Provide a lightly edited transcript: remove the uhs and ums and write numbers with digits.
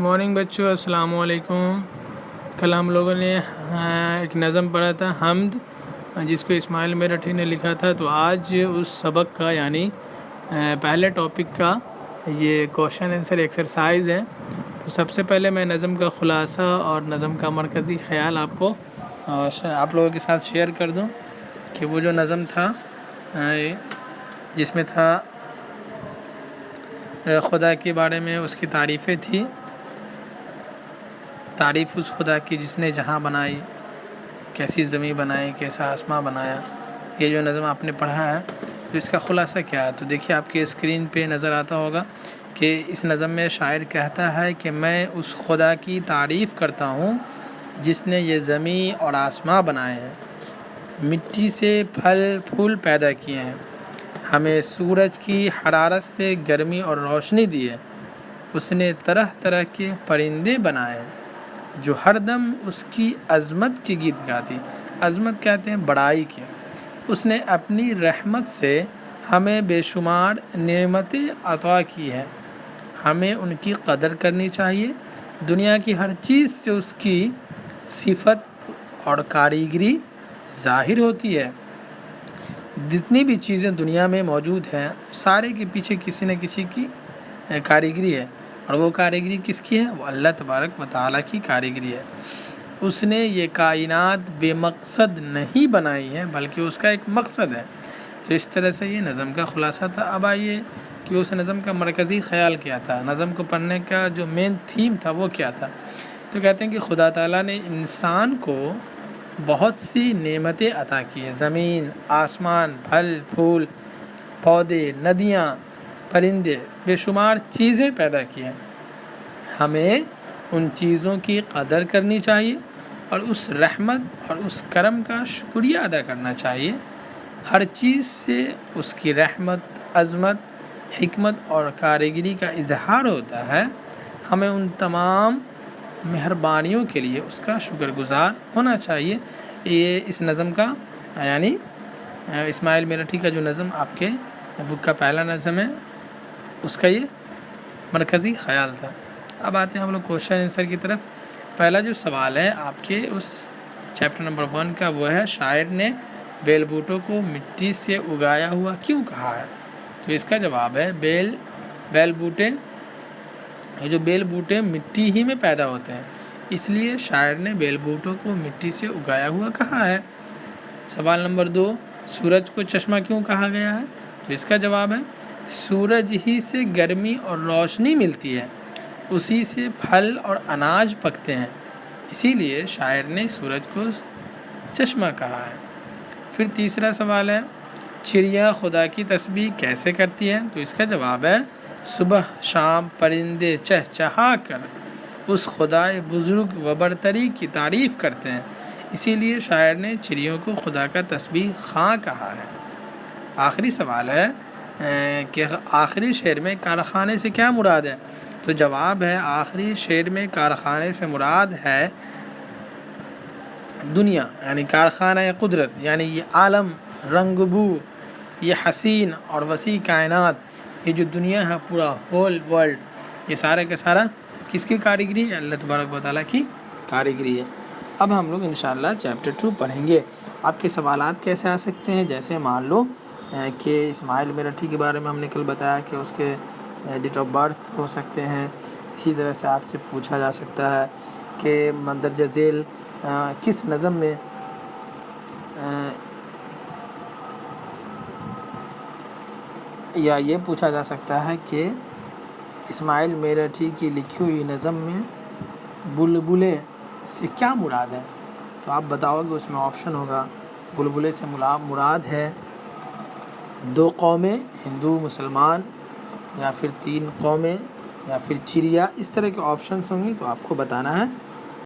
Morning بچوں، السلام علیکم۔ کل ہم لوگوں نے ایک نظم پڑھا تھا حمد، جس کو اسماعیل میرٹھی نے لکھا تھا۔ تو آج اس سبق کا یعنی پہلے ٹاپک کا یہ کوشچن آنسر ایکسرسائز ہے۔ تو سب سے پہلے میں نظم کا خلاصہ اور نظم کا مرکزی خیال آپ لوگوں کے ساتھ شیئر کر دوں کہ وہ جو نظم تھا جس میں تھا خدا کے بارے میں اس کی تعریفیں تھی، تعریف اس خدا کی جس نے جہاں بنائی، کیسی زمین بنائی، کیسا آسمان بنایا۔ یہ جو نظم آپ نے پڑھا ہے تو اس کا خلاصہ کیا ہے؟ تو دیکھیے آپ کے اسکرین پہ نظر آتا ہوگا کہ اس نظم میں شاعر کہتا ہے کہ میں اس خدا کی تعریف کرتا ہوں جس نے یہ زمین اور آسمان بنائے ہیں، مٹی سے پھل پھول پیدا کیے ہیں، ہمیں سورج کی حرارت سے گرمی اور روشنی دی ہے، اس نے طرح طرح کے پرندے بنائے ہیں جو ہر دم اس کی عظمت کی گیت گاتی۔ عظمت کہتے ہیں بڑائی کی۔ اس نے اپنی رحمت سے ہمیں بے شمار نعمتیں عطا کی ہیں، ہمیں ان کی قدر کرنی چاہیے۔ دنیا کی ہر چیز سے اس کی صفت اور کاریگری ظاہر ہوتی ہے۔ جتنی بھی چیزیں دنیا میں موجود ہیں سارے کے پیچھے کسی نہ کسی کی کاریگری ہے، اور وہ کاریگری کس کی ہے؟ وہ اللہ تبارک و تعالیٰ کی کاریگری ہے۔ اس نے یہ کائنات بے مقصد نہیں بنائی ہے بلکہ اس کا ایک مقصد ہے۔ تو اس طرح سے یہ نظم کا خلاصہ تھا۔ اب آئیے کہ اس نظم کا مرکزی خیال کیا تھا، نظم کو پڑھنے کا جو مین تھیم تھا وہ کیا تھا؟ تو کہتے ہیں کہ خدا تعالیٰ نے انسان کو بہت سی نعمتیں عطا کی ہیں، زمین، آسمان، پھل پھول، پودے، ندیاں، پرندے، بے شمار چیزیں پیدا کی ہیں۔ ہمیں ان چیزوں کی قدر کرنی چاہیے اور اس رحمت اور اس کرم کا شکریہ ادا کرنا چاہیے۔ ہر چیز سے اس کی رحمت، عظمت، حکمت اور کاریگری کا اظہار ہوتا ہے۔ ہمیں ان تمام مہربانیوں کے لیے اس کا شکر گزار ہونا چاہیے۔ یہ اس نظم کا یعنی اسماعیل میرٹھی کا جو نظم آپ کے بک کا پہلا نظم ہے اس کا یہ مرکزی خیال تھا۔ اب آتے ہیں ہم لوگ کوشچن آنسر کی طرف۔ پہلا جو سوال ہے آپ کے اس چیپٹر نمبر 1 کا وہ ہے شاعر نے بیل بوٹوں کو مٹی سے اگایا ہوا کیوں کہا ہے؟ تو اس کا جواب ہے بیل بوٹے، یہ جو بیل بوٹے مٹی ہی میں پیدا ہوتے ہیں، اس لیے شاعر نے بیل بوٹوں کو مٹی سے اگایا ہوا کہا ہے۔ سوال نمبر 2، سورج کو چشمہ کیوں کہا گیا ہے؟ تو اس کا جواب ہے سورج ہی سے گرمی اور روشنی ملتی ہے، اسی سے پھل اور اناج پکتے ہیں، اسی لیے شاعر نے سورج کو چشمہ کہا ہے۔ پھر تیسرا سوال ہے چڑیا خدا کی تسبیح کیسے کرتی ہے؟ تو اس کا جواب ہے صبح شام پرندے چہچہا کر اس خدائے بزرگ و برتری کی تعریف کرتے ہیں، اسی لیے شاعر نے چڑیوں کو خدا کا تسبیح خواں کہا ہے۔ آخری سوال ہے کہ آخری شعر میں کارخانے سے کیا مراد ہے؟ تو جواب ہے آخری شعر میں کارخانے سے مراد ہے دنیا، یعنی کارخانہ قدرت، یعنی یہ عالم، رنگ بو، یہ حسین اور وسیع کائنات، یہ جو دنیا ہے پورا ہول ورلڈ، یہ سارا کا سارا کس کی کاریگری ہے؟ اللہ تبارک و تعالیٰ کی کاریگری ہے۔ اب ہم لوگ انشاءاللہ چیپٹر 2 پڑھیں گے۔ آپ کے سوالات کیسے آ سکتے ہیں؟ جیسے مان لو کہ اسماعیل میرٹھی کے بارے میں ہم نے کل بتایا کہ اس کے ڈیٹ آف برتھ ہو سکتے ہیں، اسی طرح سے آپ سے پوچھا جا سکتا ہے کہ مندرجہ ذیل کس نظم میں یا یہ پوچھا جا سکتا ہے کہ اسماعیل میرٹھی کی لکھی ہوئی نظم میں بلبلے سے کیا مراد ہے؟ تو آپ بتاؤ گے، اس میں آپشن ہوگا بلبلے سے مراد ہے 2 قومیں، ہندو مسلمان، یا پھر 3 قومیں، یا پھر چڑیا، اس طرح کے آپشنس ہوں گے تو آپ کو بتانا ہے